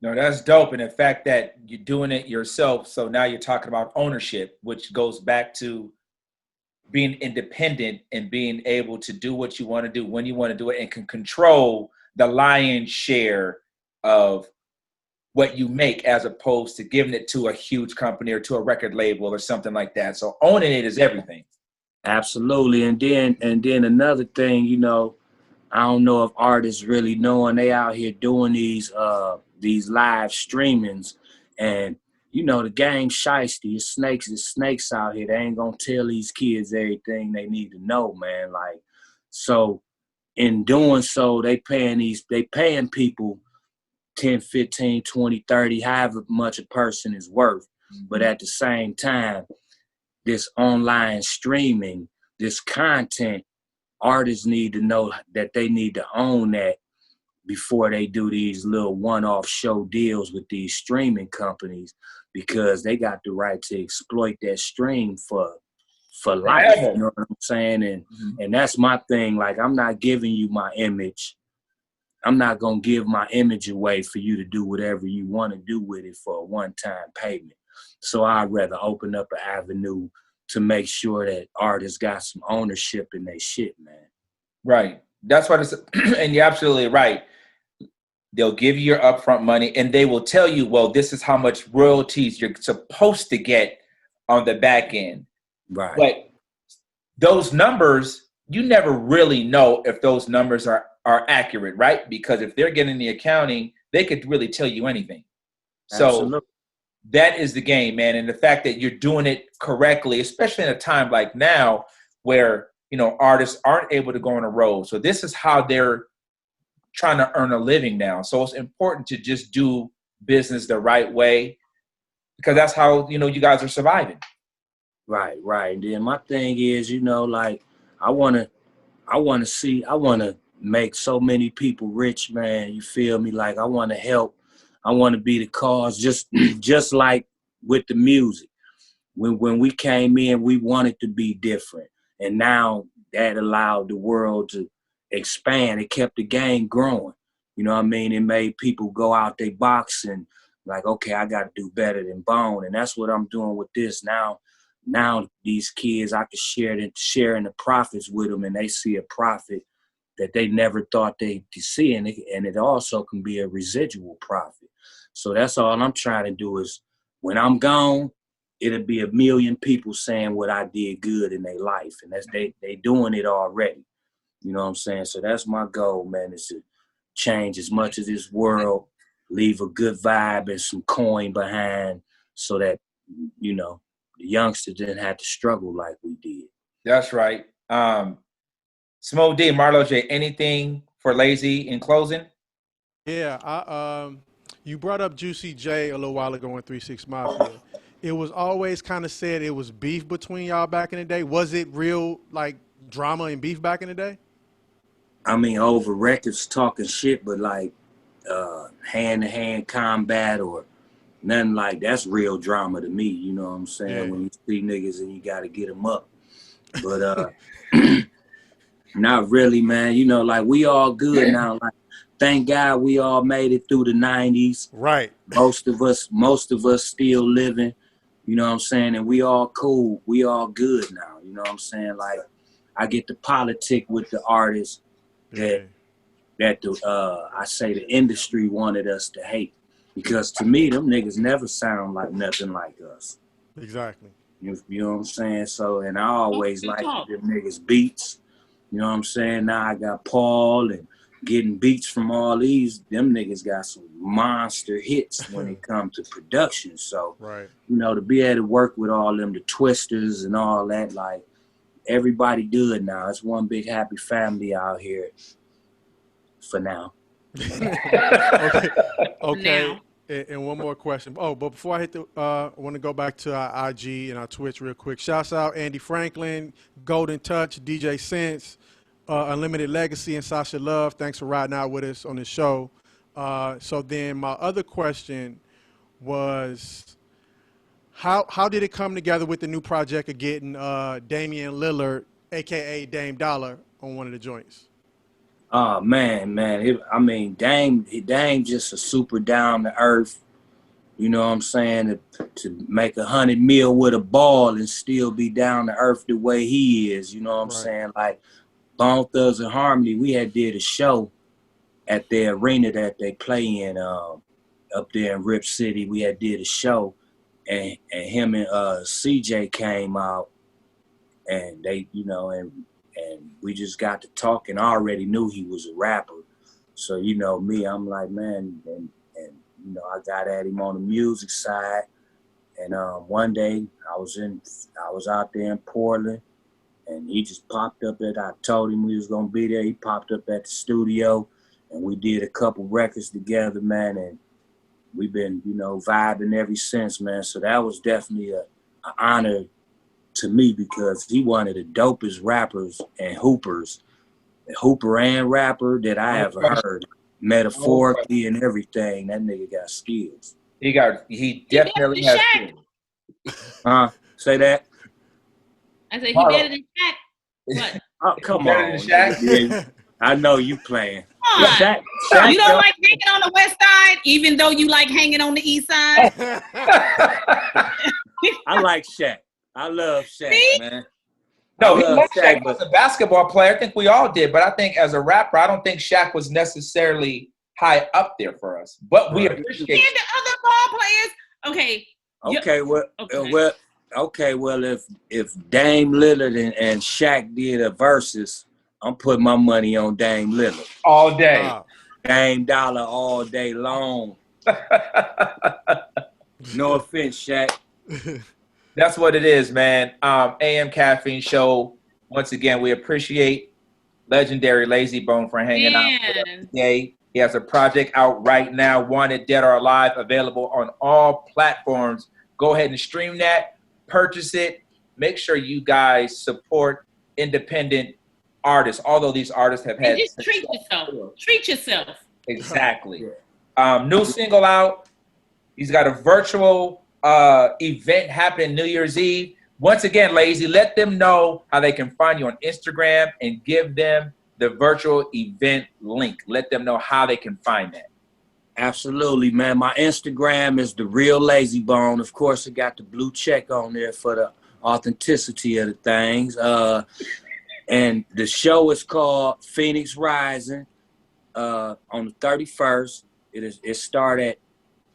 No, that's dope. And the fact that you're doing it yourself, so now you're talking about ownership, which goes back to being independent and being able to do what you want to do when you want to do it, and can control the lion's share of what you make, as opposed to giving it to a huge company or to a record label or something like that. So owning it is everything. Absolutely. And then another thing, you know, I don't know if artists really knowing they out here doing these live streamings, and you know the game shiesty. It's snakes out here. They ain't gonna tell these kids everything they need to know, man. Like, so in doing so, they paying people 10, 15, 20, 30, however much a person is worth. But at the same time, this online streaming, this content, artists need to know that they need to own that before they do these little one-off show deals with these streaming companies, because they got the right to exploit that stream for life. You know what I'm saying? And that's my thing. Like, I'm not giving you my image. I'm not gonna give my image away for you to do whatever you want to do with it for a one-time payment. So I'd rather open up an avenue to make sure that artists got some ownership in their shit, man. Right. That's what it's, and you're absolutely right. They'll give you your upfront money, and they will tell you, well, this is how much royalties you're supposed to get on the back end. Right. But those numbers, you never really know if those numbers are accurate, right? Because if they're getting the accounting, they could really tell you anything. So Absolutely. That is the game, man. And the fact that you're doing it correctly, especially in a time like now where, you know, artists aren't able to go on a road. So this is how they're trying to earn a living now. So it's important to just do business the right way, because that's how, you know, you guys are surviving. Right. And then my thing is, you know, like, I want to make so many people rich, man. You feel me? Like, I want to help. I want to be the cause, just like with the music. When we came in, we wanted to be different. And now that allowed the world to expand. It kept the game growing. You know what I mean? It made people go out their box and like, okay, I got to do better than Bone. And that's what I'm doing with this now. Now these kids, I can share in the profits with them, and they see a profit that they never thought they'd see. And it also can be a residual profit. So that's all I'm trying to do is, when I'm gone, it'll be a million people saying what I did good in their life. And that's they doing it already. You know what I'm saying? So that's my goal, man, is to change as much of this world, leave a good vibe and some coin behind, so that, you know, the youngsters didn't have to struggle like we did. That's right. Smo D, Marlo J, anything for Layzie in closing? Yeah, you brought up Juicy J a little while ago in 3 6 Mafia. It was always kind of said it was beef between y'all back in the day. Was it real, like, drama and beef back in the day? I mean, over records talking shit, but like hand-to-hand combat or nothing like that's real drama to me. You know what I'm saying? Yeah. When you see niggas and you got to get them up. But not really, man. You know, like, we all good now. Like, thank God we all made it through the 90s. Right. Most of us still living. You know what I'm saying? And we all cool. We all good now. You know what I'm saying? Like, I get the politic with the artists that I say the industry wanted us to hate. Because to me, them niggas never sound like nothing like us. Exactly. You know what I'm saying? So, and I always liked them niggas beats. You know what I'm saying? Now I got Paul and getting beats from all these. Them niggas got some monster hits when it comes to production. So, right. You know, to be able to work with all them, the Twisters and all that, like, everybody good now. It's one big happy family out here for now. Okay. And one more question. Oh, but before I hit I want to go back to our IG and our Twitch real quick. Shouts out Andy Franklin, Golden Touch, DJ Sense, Unlimited Legacy, and Sasha Love. Thanks for riding out with us on the show. So then my other question was, how did it come together with the new project of getting Damian Lillard, aka Dame Dollar, on one of the joints? Oh man. Dame just a super down to earth. You know what I'm saying? To make 100 mil with a ball and still be down to earth the way he is. You know what I'm saying? Like Bone Thugs and Harmony, we had did a show at the arena that they play in up there in Rip City. We had did a show, and him and CJ came out, and they, you know, and we just got to talking. I already knew he was a rapper, so you know me, I'm like, man, and you know, I got at him on the music side, and one day I was out there in Portland, and he just popped up I told him we was gonna be there. He popped up at the studio, and we did a couple records together, man, and we've been, you know, vibing ever since, man. So that was definitely an honor to me because he one of the dopest rappers and hoopers, hooper and rapper that I ever heard. Metaphorically and everything, that nigga got skills. He definitely has skills. Say that? I said he better than Shaq. What? Oh, come better on. than Shaq? I know you playing. Come on. Shaq You don't like hanging on the west side, even though you like hanging on the east side? I like Shaq. I love Shaq, See? man. No, he loved Shaq but as a basketball player. I think we all did. But I think as a rapper, I don't think Shaq was necessarily high up there for us. But we appreciate And the other ball players. Okay. Well, if Dame Lillard and Shaq did a versus, I'm putting my money on Dame Lillard. All day. Dame Dollar all day long. No offense, Shaq. That's what it is, man. AM Caffeine Show. Once again, we appreciate legendary Layzie Bone for hanging out with us today. He has a project out right now, Wanted Dead or Alive, available on all platforms. Go ahead and stream that, purchase it. Make sure you guys support independent artists, although these artists have had... Just treat yourself. Treat yourself. Exactly. New single out. He's got a virtual event happening New Year's Eve. Once again, Layzie, let them know how they can find you on Instagram and give them the virtual event link. Let them know how they can find that. Absolutely, man. My Instagram is The Real Layzie Bone. Of course, it got the blue check on there for the authenticity of the things. And the show is called Phoenix Rising on the 31st. It start at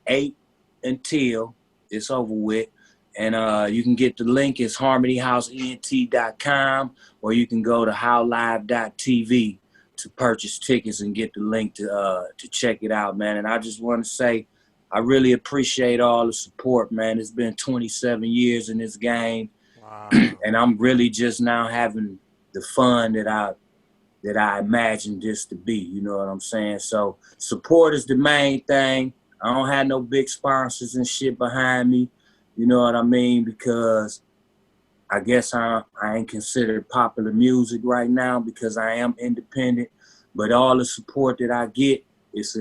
8 until it's over with. And you can get the link. It's harmonyhouseent.com, or you can go to howlive.tv to purchase tickets and get the link to check it out, man. And I just want to say I really appreciate all the support, man. It's been 27 years in this game. Wow. And I'm really just now having the fun that I imagined this to be. You know what I'm saying? So support is the main thing. I don't have no big sponsors and shit behind me. You know what I mean? Because I guess I ain't considered popular music right now because I am independent. But all the support that I get is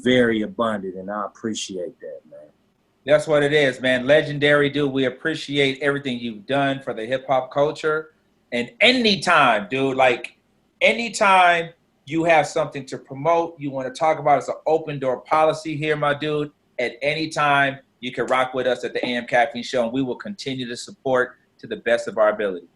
very abundant, and I appreciate that, man. That's what it is, man. Legendary dude. We appreciate everything you've done for the hip hop culture. And anytime, dude, like anytime you have something to promote, you want to talk about, it's an open door policy here, my dude. At any time, you can rock with us at the AM Caffeine Show, and we will continue to support to the best of our ability.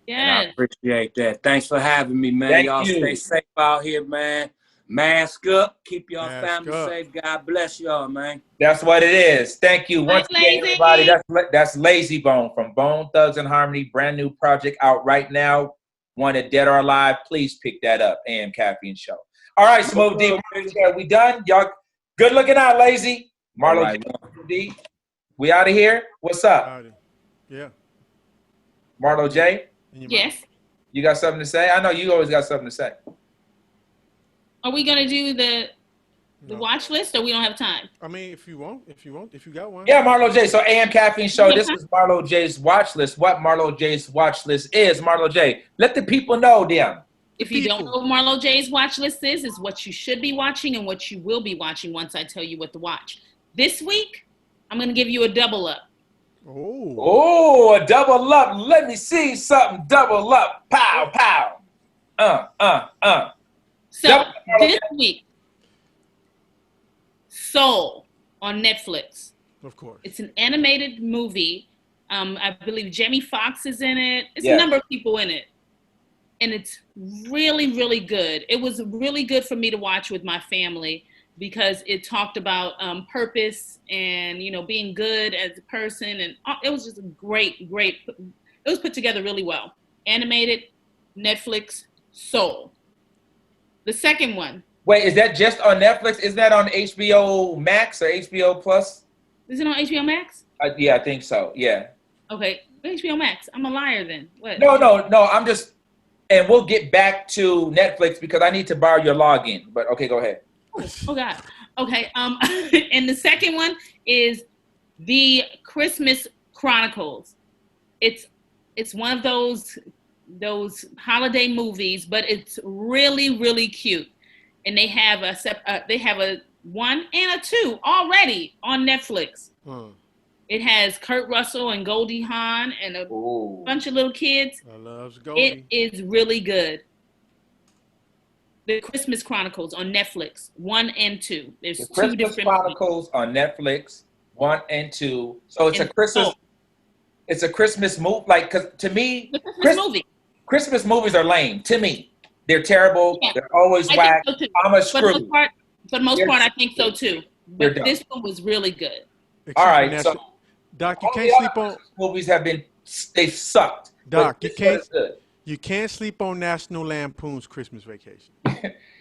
Yes. And I appreciate that. Thanks for having me, man. Y'all stay safe out here, man. Mask up. Keep y'all family safe. God bless y'all, man. That's what it is. Thank you. Once again, everybody, that's Layzie Bone from Bone Thugs and Harmony. Brand new project out right now. Wanted Dead or Alive. Please pick that up. AM Caffeine Show. All right, Smooth D. We done? Y'all good looking out, Layzie. Marlo J. We out of here? What's up? Yeah. Marlo J? Yes. You got something to say? I know you always got something to say. Are we gonna do the watch list, or we don't have time? I mean, if you got one. Yeah, Marlo J. So AM Caffeine Show. This is Marlo J's watch list. What Marlo J's watch list is, Marlo J. Let the people know, them. If you don't know what Marlo J's watch list is what you should be watching and what you will be watching once I tell you what to watch. This week, I'm gonna give you a double up. Ooh. Oh, a double up. Let me see something. Double up. Pow, pow. So Double- this week, Soul on Netflix. Of course. It's an animated movie. I believe Jamie Foxx is in it. It's Yeah. a number of people in it. And it's really, really good. It was really good for me to watch with my family because it talked about purpose and, you know, being good as a person. And it was just a great, it was put together really well. Animated, Netflix, Soul. The second one. Wait, is that just on Netflix? Is that on HBO Max or HBO Plus? Is it on HBO Max? Yeah, I think so. Yeah. Okay, HBO Max. I'm a liar then. What? No. I'm just, and we'll get back to Netflix because I need to borrow your login. But okay, go ahead. Oh God. Okay. And the second one is the Christmas Chronicles. It's one of those holiday movies, but it's really, really cute. And they have a 1 and a 2 already on Netflix. It has Kurt Russell and Goldie Hawn and a bunch of little kids. I love Goldie. It is really good. The Christmas Chronicles on Netflix, 1 and 2. There's The 2 Christmas different Chronicles on Netflix, 1 and 2. So it's a Christmas. It's a Christmas movie. Like, cause to me, The Christmas movie. Christmas movies are lame. To me, they're terrible. Yeah. They're always whack. So I'm a screw. For the most part, I think so too. But this one was really good. All right, so Doc, you can't sleep on movies. They sucked. Doc, you can't sleep on National Lampoon's Christmas Vacation.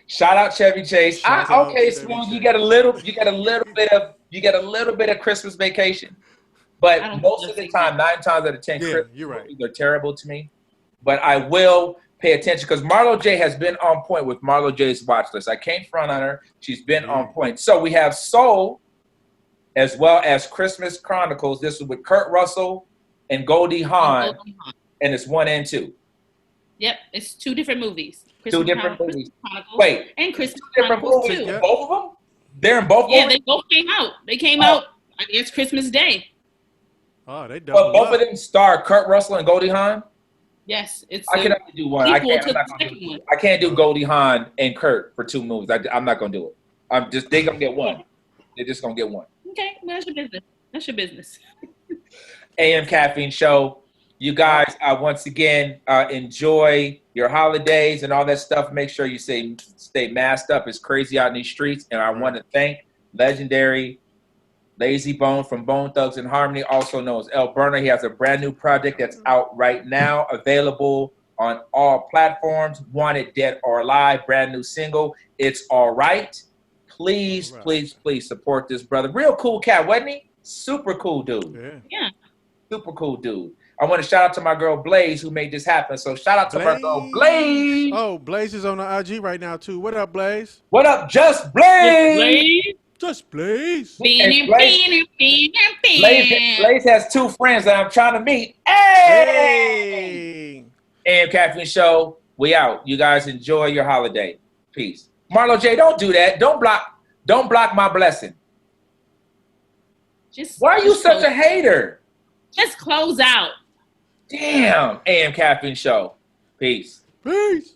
Shout out Chevy Chase. Okay, Smooth, you get a little bit of Christmas Vacation. But most of the time, 9 times out of 10, Christmas movies are terrible to me. But I will pay attention because Marlo J has been on point with Marlo J's watch list. I can't front on her. She's been on point. So we have Soul as well as Christmas Chronicles. This is with Kurt Russell and Goldie Hawn. And it's 1 and 2. Yep, it's 2 different movies. Two different movies. Wait, and Christmas Chronicles too. Both of them? They're in both. Yeah, they both came out. They came out. I guess Christmas Day. Oh, they done. But both of them star Kurt Russell and Goldie Hawn. Yes, it's. I can only do one. I can't do Goldie Hawn and Kurt for 2 movies. I'm not gonna do it. They gonna get one. They're just gonna get one. Okay, well, that's your business. That's your business. AM Caffeine Show. You guys, once again, enjoy your holidays and all that stuff. Make sure you stay masked up. It's crazy out in these streets. And I want to thank legendary Layzie Bone from Bone Thugs and Harmony, also known as El Burner. He has a brand new project that's out right now, available on all platforms. Wanted Dead or Alive, brand new single. It's all right. Please support this brother. Real cool cat, wasn't he? Super cool dude. Yeah. Super cool dude. I want to shout out to my girl Blaze who made this happen. So shout out to my girl Blaze. Oh, Blaze is on the IG right now too. What up, Blaze? What up, Just Blaze? Just Blaze. Blaze has 2 friends that I'm trying to meet. Hey! AM Caffeine Show. We out. You guys enjoy your holiday. Peace. Marlo J, don't do that. Don't block my blessing. Why are you such a hater? Just close out. Damn. AM Caffeine Show. Peace. Peace.